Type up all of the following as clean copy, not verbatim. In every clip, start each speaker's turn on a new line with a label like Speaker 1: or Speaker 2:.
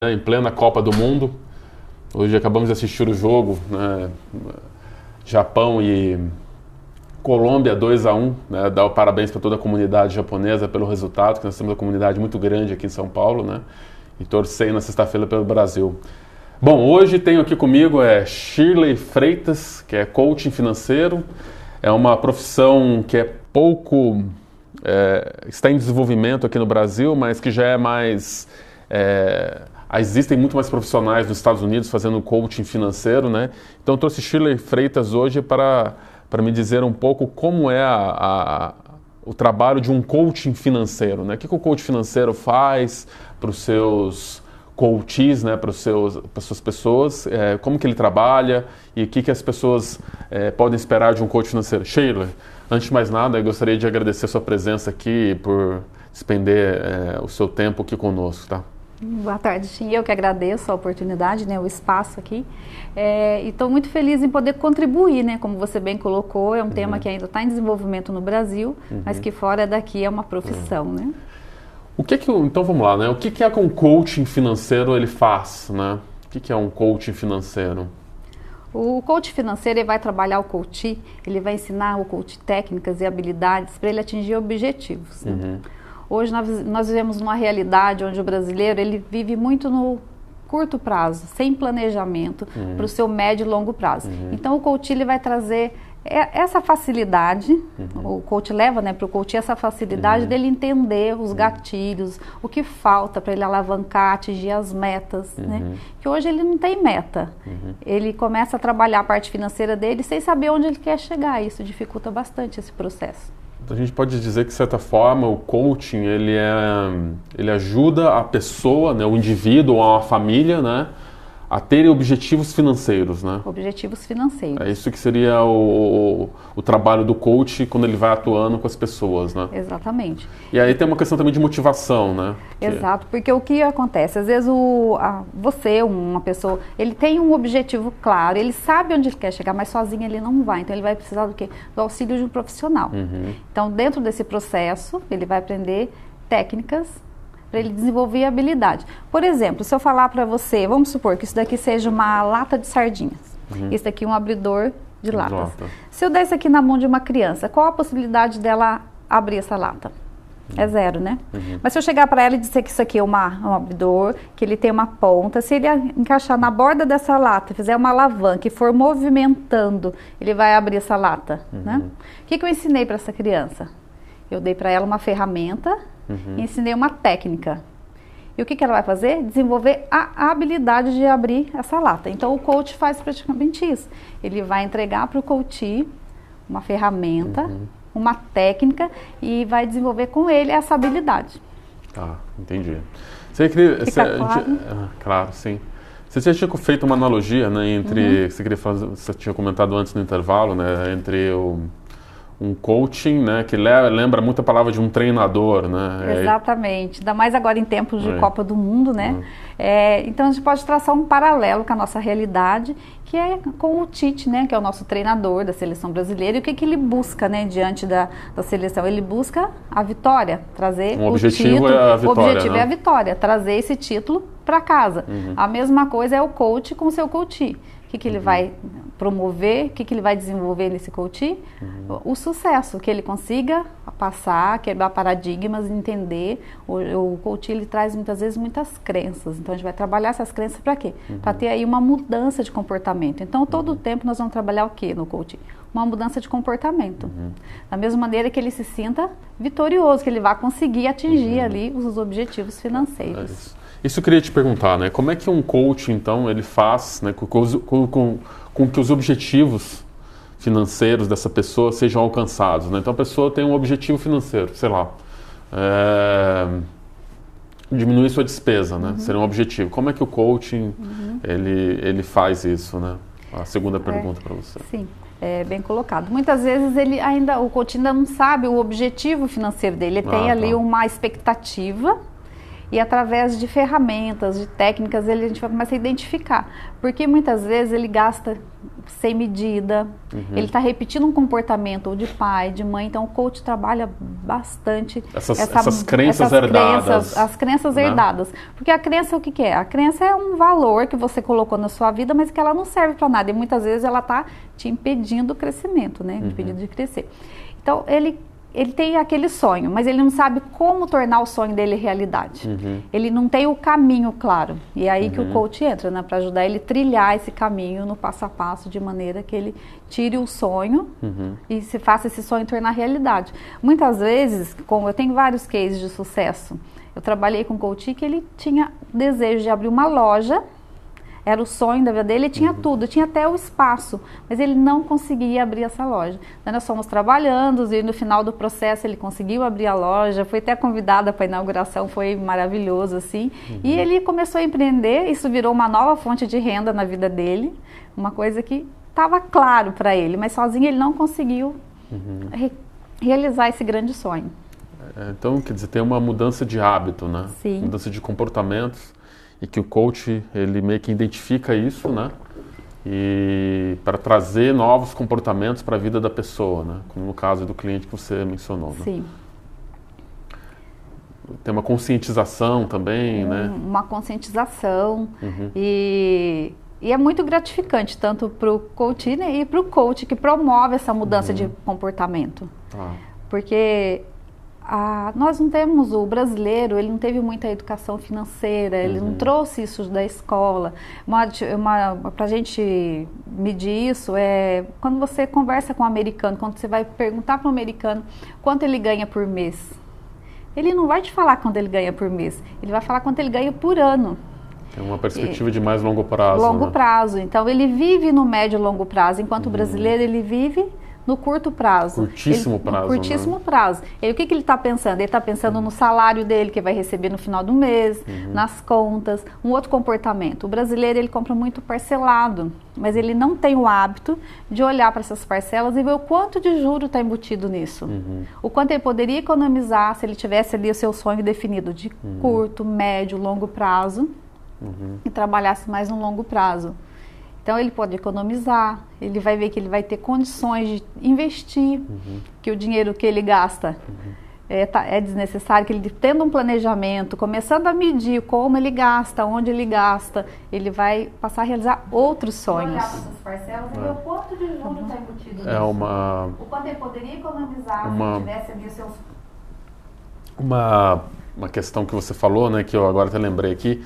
Speaker 1: Em plena Copa do Mundo. Hoje acabamos de assistir o jogo, né? Japão e Colômbia 2-1, né? Dar o parabéns para toda a comunidade japonesa pelo resultado, que nós temos uma comunidade muito grande aqui em São Paulo, né? E torcei na sexta-feira pelo Brasil. Bom, hoje tenho aqui comigo Shirley Freitas, que é coaching financeiro. É uma profissão que está em desenvolvimento aqui no Brasil, mas que já é mais... existem muito mais profissionais nos Estados Unidos fazendo coaching financeiro, né? Então eu trouxe Shirley Freitas hoje para me dizer um pouco como é o trabalho de um coaching financeiro, né? O que o coach financeiro faz para os seus coaches, né? Para as suas pessoas, como que ele trabalha e o que as pessoas podem esperar de um coach financeiro. Shirley, antes de mais nada, eu gostaria de agradecer a sua presença aqui por despender o seu tempo aqui conosco, tá?
Speaker 2: Boa tarde, Tim. Eu que agradeço a oportunidade, né, o espaço aqui. E estou muito feliz em poder contribuir, né, como você bem colocou, é um tema que ainda está em desenvolvimento no Brasil, mas que fora daqui é uma profissão, né?
Speaker 1: Então vamos lá, né? O que é que um coaching financeiro ele faz, né? O que é um coaching financeiro?
Speaker 2: O coach financeiro ele vai trabalhar o coach, ele vai ensinar o coach técnicas e habilidades para ele atingir objetivos. Né? Hoje nós vivemos numa realidade onde o brasileiro ele vive muito no curto prazo, sem planejamento para o seu médio e longo prazo. Então o coach ele vai trazer essa facilidade, o coach leva, né, para o coach essa facilidade dele entender os gatilhos, o que falta para ele alavancar, atingir as metas, né? Que hoje ele não tem meta, ele começa a trabalhar a parte financeira dele sem saber onde ele quer chegar, isso dificulta bastante esse processo.
Speaker 1: A gente pode dizer que, de certa forma, o coaching ele ajuda a pessoa, né, o indivíduo ou a família, né, a terem objetivos financeiros, né?
Speaker 2: Objetivos financeiros.
Speaker 1: É isso que seria o trabalho do coach quando ele vai atuando com as pessoas, né?
Speaker 2: Exatamente.
Speaker 1: E aí tem uma questão também de motivação, né?
Speaker 2: Exato, porque o que acontece? Às vezes você, uma pessoa, ele tem um objetivo claro, ele sabe onde ele quer chegar, mas sozinho ele não vai. Então ele vai precisar do quê? Do auxílio de um profissional. Então dentro desse processo, ele vai aprender técnicas para ele desenvolver habilidade. Por exemplo, se eu falar para você, vamos supor que isso daqui seja uma lata de sardinhas. Isso daqui é um abridor de latas. Se eu der isso aqui na mão de uma criança, qual a possibilidade dela abrir essa lata? É zero, né? Mas se eu chegar para ela e dizer que isso aqui é um abridor, que ele tem uma ponta, se ele encaixar na borda dessa lata, fizer uma alavanca e for movimentando, ele vai abrir essa lata, né? O que eu ensinei para essa criança? Eu dei para ela uma ferramenta, e ensinei uma técnica. E o que ela vai fazer? Desenvolver a habilidade de abrir essa lata. Então o coach faz praticamente isso. Ele vai entregar para o coach uma ferramenta, uma técnica e vai desenvolver com ele essa habilidade.
Speaker 1: Tá, entendi. Claro? Claro, sim. Você já tinha feito uma analogia, né, entre, você tinha comentado antes no intervalo, né, entre um coaching, né, que lembra muito a palavra de um treinador, né?
Speaker 2: Exatamente, ainda mais agora em tempos de Copa do Mundo, né? Então a gente pode traçar um paralelo com a nossa realidade, que é com o Tite, né, que é o nosso treinador da seleção brasileira, e o que ele busca, né, diante da seleção? Ele busca a vitória, trazer o
Speaker 1: objetivo
Speaker 2: título.
Speaker 1: É a vitória,
Speaker 2: o objetivo
Speaker 1: né?
Speaker 2: é a vitória, trazer esse título para casa. A mesma coisa é o coach com o seu coach. O que ele vai promover, o que ele vai desenvolver nesse coach? O sucesso, que ele consiga passar, quebrar paradigmas, entender. O coach ele traz muitas vezes muitas crenças, então a gente vai trabalhar essas crenças para quê? Para ter aí uma mudança de comportamento. Então todo o tempo nós vamos trabalhar o que no coach? Uma mudança de comportamento. Da mesma maneira que ele se sinta vitorioso, que ele vai conseguir atingir ali os objetivos financeiros.
Speaker 1: Isso eu queria te perguntar, né? Como é que um coach, então, ele faz, né, com que os objetivos financeiros dessa pessoa sejam alcançados, né? Então a pessoa tem um objetivo financeiro, sei lá, diminuir sua despesa, né? Seria um objetivo. Como é que o coaching ele faz isso, né? A segunda pergunta para você.
Speaker 2: Sim. Bem colocado. Muitas vezes o coach ainda não sabe o objetivo financeiro dele. Ele tem ali uma expectativa E através de ferramentas, de técnicas, a gente vai começar a identificar. Porque muitas vezes ele gasta sem medida, ele está repetindo um comportamento ou de pai, de mãe. Então o coach trabalha bastante
Speaker 1: essas crenças herdadas.
Speaker 2: As crenças herdadas. Porque a crença, o que que é? A crença é um valor que você colocou na sua vida, mas que ela não serve para nada. E muitas vezes ela está te impedindo o crescimento, né? Impedindo de crescer. Então ele tem aquele sonho, mas ele não sabe como tornar o sonho dele realidade. Ele não tem o caminho claro. E é aí que o coach entra, né? Para ajudar ele a trilhar esse caminho no passo a passo, de maneira que ele tire o sonho e se faça esse sonho tornar realidade. Muitas vezes, como eu tenho vários cases de sucesso, eu trabalhei com um coach que ele tinha desejo de abrir uma loja. Era o sonho da vida dele, ele tinha tudo, tinha até o espaço, mas ele não conseguia abrir essa loja. Então, nós fomos trabalhando e no final do processo ele conseguiu abrir a loja, foi até convidada para a inauguração, foi maravilhoso assim. E ele começou a empreender, isso virou uma nova fonte de renda na vida dele, uma coisa que estava claro para ele, mas sozinho ele não conseguiu realizar esse grande sonho.
Speaker 1: Então, quer dizer, tem uma mudança de hábito, né?
Speaker 2: Sim.
Speaker 1: Mudança de comportamentos. E que o coach, ele meio que identifica isso, né? E para trazer novos comportamentos para a vida da pessoa, né? Como no caso do cliente que você mencionou, né?
Speaker 2: Sim.
Speaker 1: Tem uma conscientização também, né?
Speaker 2: Uma conscientização e é muito gratificante, tanto para o coach, né, e para o coach que promove essa mudança de comportamento. Porque nós não temos, o brasileiro, ele não teve muita educação financeira, ele não trouxe isso da escola. Para a gente medir isso, quando você conversa com um americano, quando você vai perguntar para um americano quanto ele ganha por mês, ele não vai te falar quanto ele ganha por mês, ele vai falar quanto ele ganha por ano.
Speaker 1: Tem uma perspectiva de mais longo prazo.
Speaker 2: Longo prazo. Então, ele vive no médio e longo prazo, enquanto o brasileiro, ele vive no curto prazo.
Speaker 1: Curtíssimo prazo.
Speaker 2: No curtíssimo prazo. O que ele está pensando? Ele está pensando no salário dele, que vai receber no final do mês, nas contas, um outro comportamento. O brasileiro, ele compra muito parcelado, mas ele não tem o hábito de olhar para essas parcelas e ver o quanto de juro está embutido nisso. O quanto ele poderia economizar se ele tivesse ali o seu sonho definido de curto, médio, longo prazo e trabalhasse mais no longo prazo. Então ele pode economizar, ele vai ver que ele vai ter condições de investir, que o dinheiro que ele gasta é desnecessário, que ele tendo um planejamento, começando a medir como ele gasta, onde ele gasta, ele vai passar a realizar outros sonhos. Olhar para essas parcelas e ver o quanto de juros está embutido nisso. O quanto ele poderia economizar se ele tivesse ali os seus...
Speaker 1: Uma questão que você falou, né, que eu agora até lembrei aqui,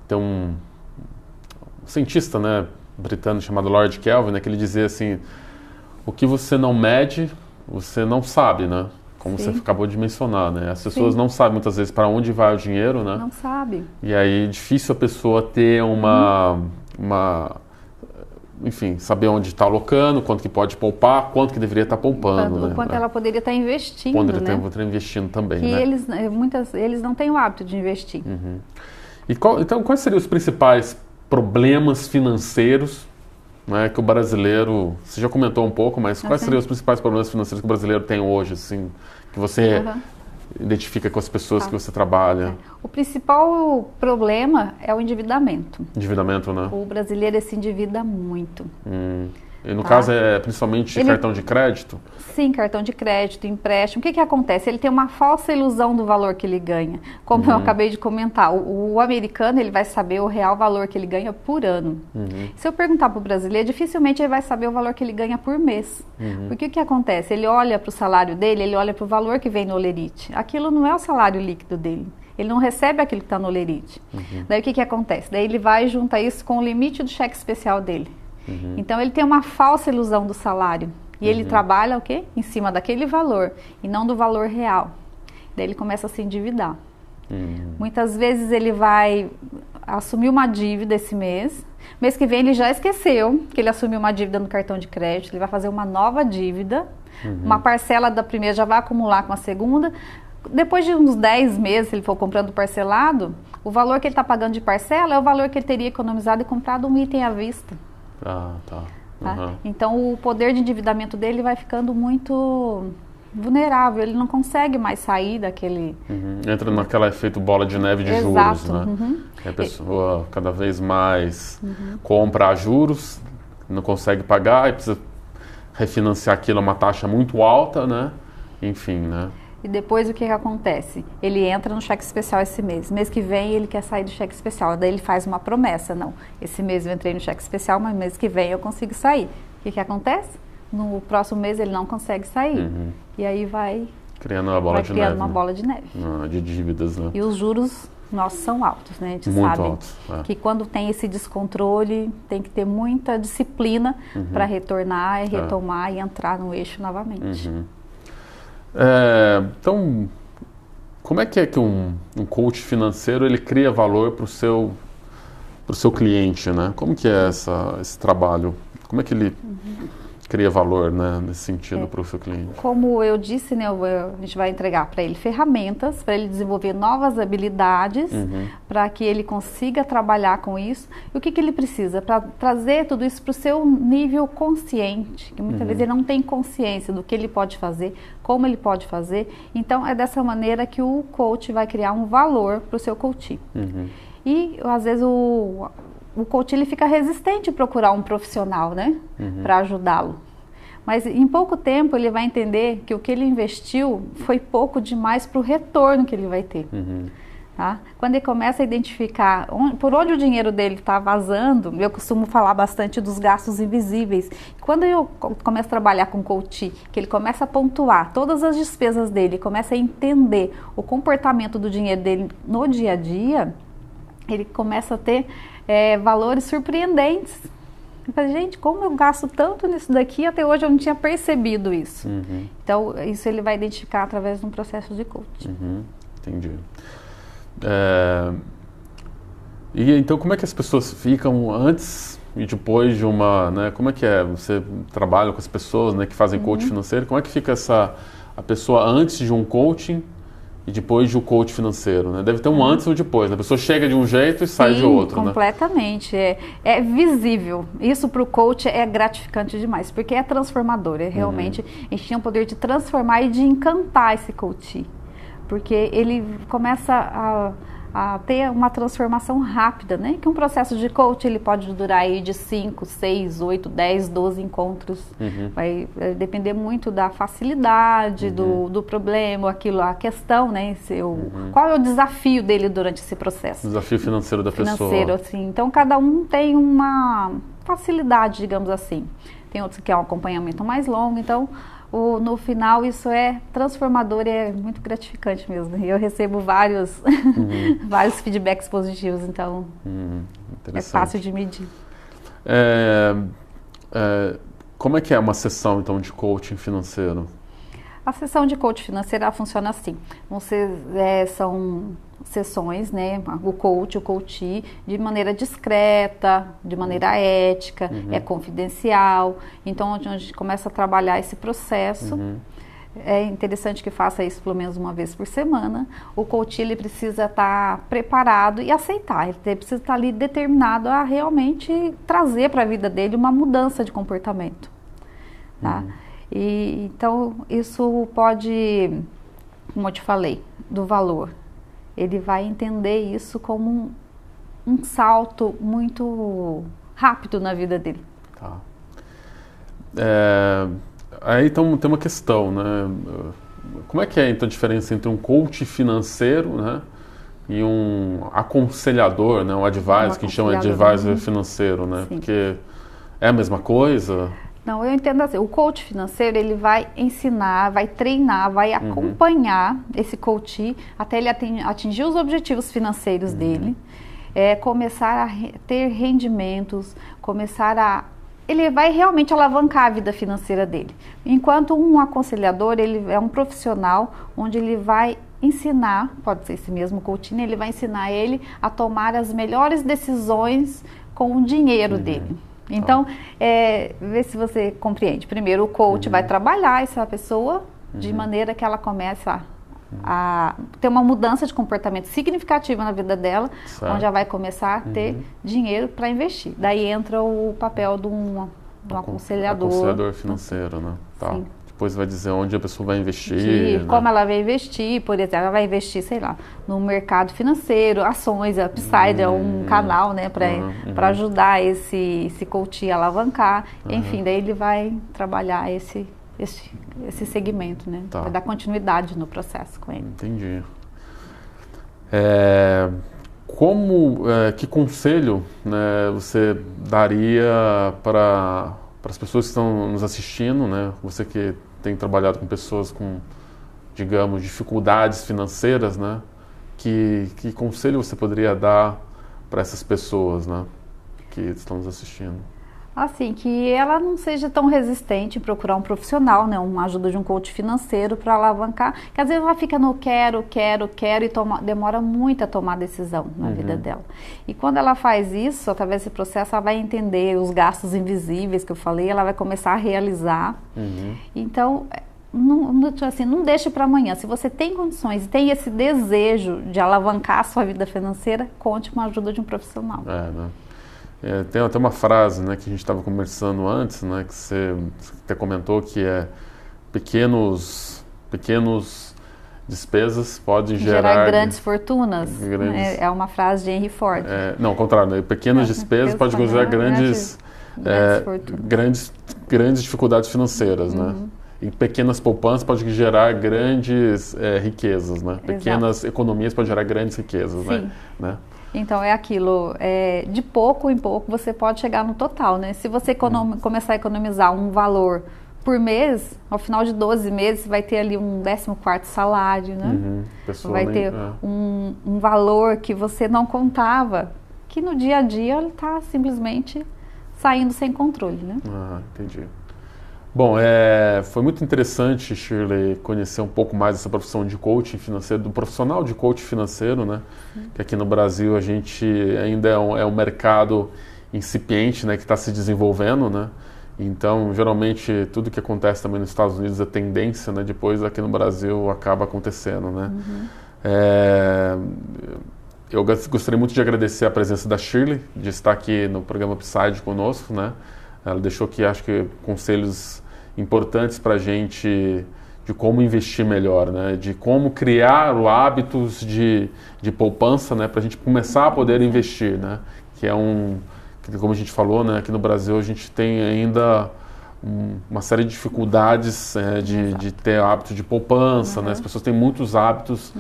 Speaker 1: tem um cientista, né, britânico chamado Lord Kelvin, né, que ele dizia assim, o que você não mede, você não sabe, né? Como você acabou de mencionar, né? As pessoas não sabem muitas vezes para onde vai o dinheiro, né?
Speaker 2: Não sabe.
Speaker 1: E aí é difícil a pessoa ter enfim, saber onde está alocando, quanto que pode poupar, quanto que deveria estar poupando, né?
Speaker 2: Quanto ela poderia estar investindo,
Speaker 1: quanto
Speaker 2: né?
Speaker 1: Estar investindo também,
Speaker 2: que
Speaker 1: né?
Speaker 2: eles não têm o hábito de investir.
Speaker 1: Então, quais seriam os principais problemas financeiros, né, que o brasileiro... Você já comentou um pouco, mas quais seriam os principais problemas financeiros que o brasileiro tem hoje, assim, que você identifica com as pessoas que você trabalha?
Speaker 2: O principal problema é o endividamento.
Speaker 1: Endividamento, né?
Speaker 2: O brasileiro se endivida muito.
Speaker 1: E no caso é principalmente cartão de crédito?
Speaker 2: Sim, cartão de crédito, empréstimo. O que acontece? Ele tem uma falsa ilusão do valor que ele ganha. Como eu acabei de comentar, o americano ele vai saber o real valor que ele ganha por ano. Se eu perguntar para o brasileiro, dificilmente ele vai saber o valor que ele ganha por mês. Porque o que acontece? Ele olha para o salário dele, ele olha para o valor que vem no Olerite. Aquilo não é o salário líquido dele. Ele não recebe aquilo que está no Olerite. Daí o que acontece? Daí ele vai juntar isso com o limite do cheque especial dele. Então ele tem uma falsa ilusão do salário. E ele trabalha o quê? Em cima daquele valor e não do valor real. Daí ele começa a se endividar. Muitas vezes ele vai assumir uma dívida esse mês. Mês que vem ele já esqueceu que ele assumiu uma dívida no cartão de crédito. Ele vai fazer uma nova dívida. Uma parcela da primeira já vai acumular com a segunda. Depois de uns 10 meses, se ele for comprando parcelado, o valor que ele está pagando de parcela é o valor que ele teria economizado e comprado um item à vista.
Speaker 1: Tá.
Speaker 2: Então o poder de endividamento dele vai ficando muito vulnerável, ele não consegue mais sair daquele...
Speaker 1: Entra naquele efeito bola de neve de
Speaker 2: Exato.
Speaker 1: juros, né? A pessoa cada vez mais compra a juros, não consegue pagar e precisa refinanciar aquilo a uma taxa muito alta, né? Enfim, né?
Speaker 2: E depois o que acontece? Ele entra no cheque especial esse mês. Mês que vem ele quer sair do cheque especial. Daí ele faz uma promessa. Não, esse mês eu entrei no cheque especial, mas mês que vem eu consigo sair. O que acontece? No próximo mês ele não consegue sair. E aí vai
Speaker 1: criando uma bola de
Speaker 2: criando
Speaker 1: neve.
Speaker 2: uma bola de neve.
Speaker 1: De dívidas, né?
Speaker 2: E os juros nossos são altos, né? A gente
Speaker 1: Muito
Speaker 2: sabe
Speaker 1: altos,
Speaker 2: que quando tem esse descontrole, tem que ter muita disciplina para retornar, retomar e entrar no eixo novamente.
Speaker 1: Então, como é que um coach financeiro ele cria valor para o seu cliente, né? Como que é esse trabalho? Como é que ele cria valor, né, nesse sentido para o seu cliente?
Speaker 2: Como eu disse, né, a gente vai entregar para ele ferramentas, para ele desenvolver novas habilidades, para que ele consiga trabalhar com isso. E o que ele precisa? Para trazer tudo isso para o seu nível consciente, que muitas vezes ele não tem consciência do que ele pode fazer, como ele pode fazer. Então, é dessa maneira que o coach vai criar um valor para o seu coach. E, às vezes, o coach ele fica resistente a procurar um profissional, né, para ajudá-lo. Mas em pouco tempo ele vai entender que o que ele investiu foi pouco demais para o retorno que ele vai ter. Tá? Quando ele começa a identificar por onde o dinheiro dele está vazando, eu costumo falar bastante dos gastos invisíveis. Quando eu começo a trabalhar com coach, que ele começa a pontuar todas as despesas dele, começa a entender o comportamento do dinheiro dele no dia a dia, ele começa a ter valores surpreendentes. Eu falei, gente, como eu gasto tanto nisso daqui, até hoje eu não tinha percebido isso. Então, isso ele vai identificar através de um processo de coaching.
Speaker 1: Entendi. E então, como é que as pessoas ficam antes e depois de uma, né? Como é que é? Você trabalha com as pessoas, né, que fazem coaching financeiro. Como é que fica a pessoa antes de um coaching e depois do coach financeiro, né? Deve ter um antes e um depois, né? A pessoa chega de um jeito e sai de outro,
Speaker 2: completamente.
Speaker 1: Né?
Speaker 2: É visível. Isso para o coach é gratificante demais, porque é transformador. Realmente, a gente tem o poder de transformar e de encantar esse coach. Porque ele começa a ter uma transformação rápida, né? Que um processo de coach ele pode durar aí de 5, 6, 8, 10, 12 encontros. Vai depender muito da facilidade do problema, a questão, né? Qual é o desafio dele durante esse processo?
Speaker 1: O desafio financeiro da pessoa.
Speaker 2: Financeiro, assim. Então, cada um tem uma facilidade, digamos assim. Tem outros que querem um acompanhamento mais longo, então... no final isso é transformador e é muito gratificante mesmo. Eu recebo vários feedbacks positivos, então é fácil de medir.
Speaker 1: Como é que é uma sessão então de coaching financeiro?
Speaker 2: A sessão de coaching financeiro ela funciona assim. São sessões, né? O coachee, de maneira discreta, de maneira ética, é confidencial. Então, onde a gente começa a trabalhar esse processo. É interessante que faça isso pelo menos uma vez por semana. O coach ele precisa estar preparado e aceitar. Ele precisa estar ali determinado a realmente trazer para a vida dele uma mudança de comportamento. Tá? E, então, isso pode, como eu te falei, do valor. Ele vai entender isso como um salto muito rápido na vida dele.
Speaker 1: Tá. Aí então, tem uma questão, né? Como é que é então a diferença entre um coach financeiro, né, e um aconselhador, né, um advisor, que a gente chama de advisor financeiro, né?
Speaker 2: Sim.
Speaker 1: Porque é a mesma coisa?
Speaker 2: Não, eu entendo assim, o coach financeiro ele vai ensinar, vai treinar, vai acompanhar esse coach até ele atingir os objetivos financeiros dele, começar a ter rendimentos, ele vai realmente alavancar a vida financeira dele. Enquanto um aconselhador, ele é um profissional onde ele vai ensinar, pode ser esse mesmo coaching, ele vai ensinar ele a tomar as melhores decisões com o dinheiro dele. Então, vê se você compreende. Primeiro, o coach vai trabalhar essa pessoa de maneira que ela começa a ter uma mudança de comportamento significativa na vida dela,
Speaker 1: certo.
Speaker 2: Onde ela vai começar a ter dinheiro para investir. Daí entra o papel de um aconselhador.
Speaker 1: Aconselhador financeiro, né? Tá.
Speaker 2: Sim.
Speaker 1: depois vai dizer onde a pessoa vai investir. Né?
Speaker 2: Como ela vai investir, por exemplo, ela vai investir, sei lá, no mercado financeiro, ações, a Upside é um canal, né, para ajudar esse coach a alavancar. Enfim, daí ele vai trabalhar esse segmento, né? Vai dar continuidade no processo com ele.
Speaker 1: Entendi. Que conselho, né, você daria para as pessoas que estão nos assistindo, né? Você que tem trabalhado com pessoas com, digamos, dificuldades financeiras, né? Que conselho você poderia dar para essas pessoas, né, que estão nos assistindo?
Speaker 2: Assim, que ela não seja tão resistente em procurar um profissional, né, uma ajuda de um coach financeiro para alavancar, que às vezes ela fica no quero e demora muito a tomar decisão na vida dela. E quando ela faz isso, através desse processo, ela vai entender os gastos invisíveis que eu falei, ela vai começar a realizar. Então, não deixe para amanhã. Se você tem condições e tem esse desejo de alavancar a sua vida financeira, conte com a ajuda de um profissional.
Speaker 1: Né? Tem até uma frase, né, que a gente estava conversando antes, né, que você até comentou, que é pequenos despesas podem gerar
Speaker 2: grandes fortunas. É uma frase de Henry Ford.
Speaker 1: Não, ao contrário, né? Pequenas despesas podem gerar grandes dificuldades financeiras, né? E pequenas poupanças podem gerar grandes riquezas, né? Pequenas economias podem gerar grandes riquezas, né?
Speaker 2: Então é aquilo, de pouco em pouco você pode chegar no total, né? Se você começar a economizar um valor por mês, ao final de 12 meses você vai ter ali um 14º salário, né? Vai ter um valor que você não contava, que no dia a dia ele está simplesmente saindo sem controle, né?
Speaker 1: Entendi. Bom, foi muito interessante, Shirley, conhecer um pouco mais dessa profissão de coaching financeiro, do profissional de coaching financeiro, né? Que aqui no Brasil a gente ainda é um mercado incipiente, né? Que está se desenvolvendo, né? Então, geralmente, tudo que acontece também nos Estados Unidos é tendência, né? Depois aqui no Brasil acaba acontecendo, né? Eu gostaria muito de agradecer a presença da Shirley, de estar aqui no programa Upside conosco, né? Ela deixou aqui, acho que, conselhos importantes para a gente de como investir melhor, né? De como criar hábitos de poupança, né? Para a gente começar a poder investir, né? Que como a gente falou, né? Aqui no Brasil a gente tem ainda uma série de dificuldades de ter hábito de poupança, né? As pessoas têm muitos hábitos,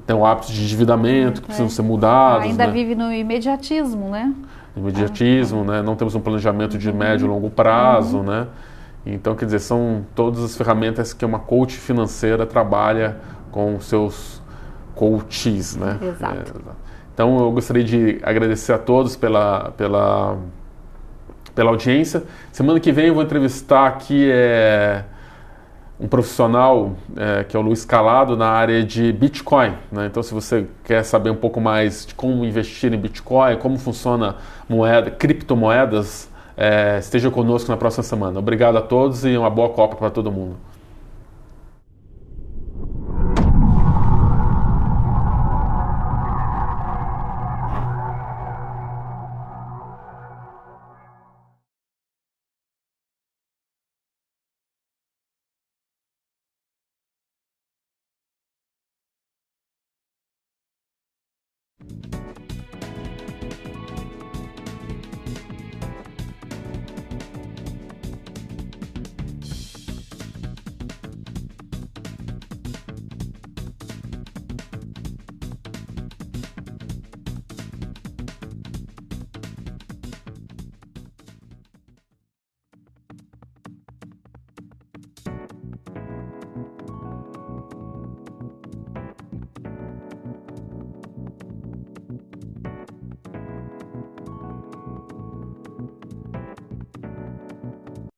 Speaker 1: têm o hábito de endividamento que precisam ser mudados.
Speaker 2: Ainda vive no imediatismo, né?
Speaker 1: Né? Não temos um planejamento de médio e longo prazo, né? Então, quer dizer, são todas as ferramentas que uma coach financeira trabalha com seus coaches, né?
Speaker 2: Exato.
Speaker 1: Então, eu gostaria de agradecer a todos pela audiência. Semana que vem eu vou entrevistar aqui um profissional que é o Luiz Calado na área de Bitcoin, né? Então, se você quer saber um pouco mais de como investir em Bitcoin, como funciona criptomoedas, esteja conosco na próxima semana. Obrigado a todos e uma boa Copa para todo mundo.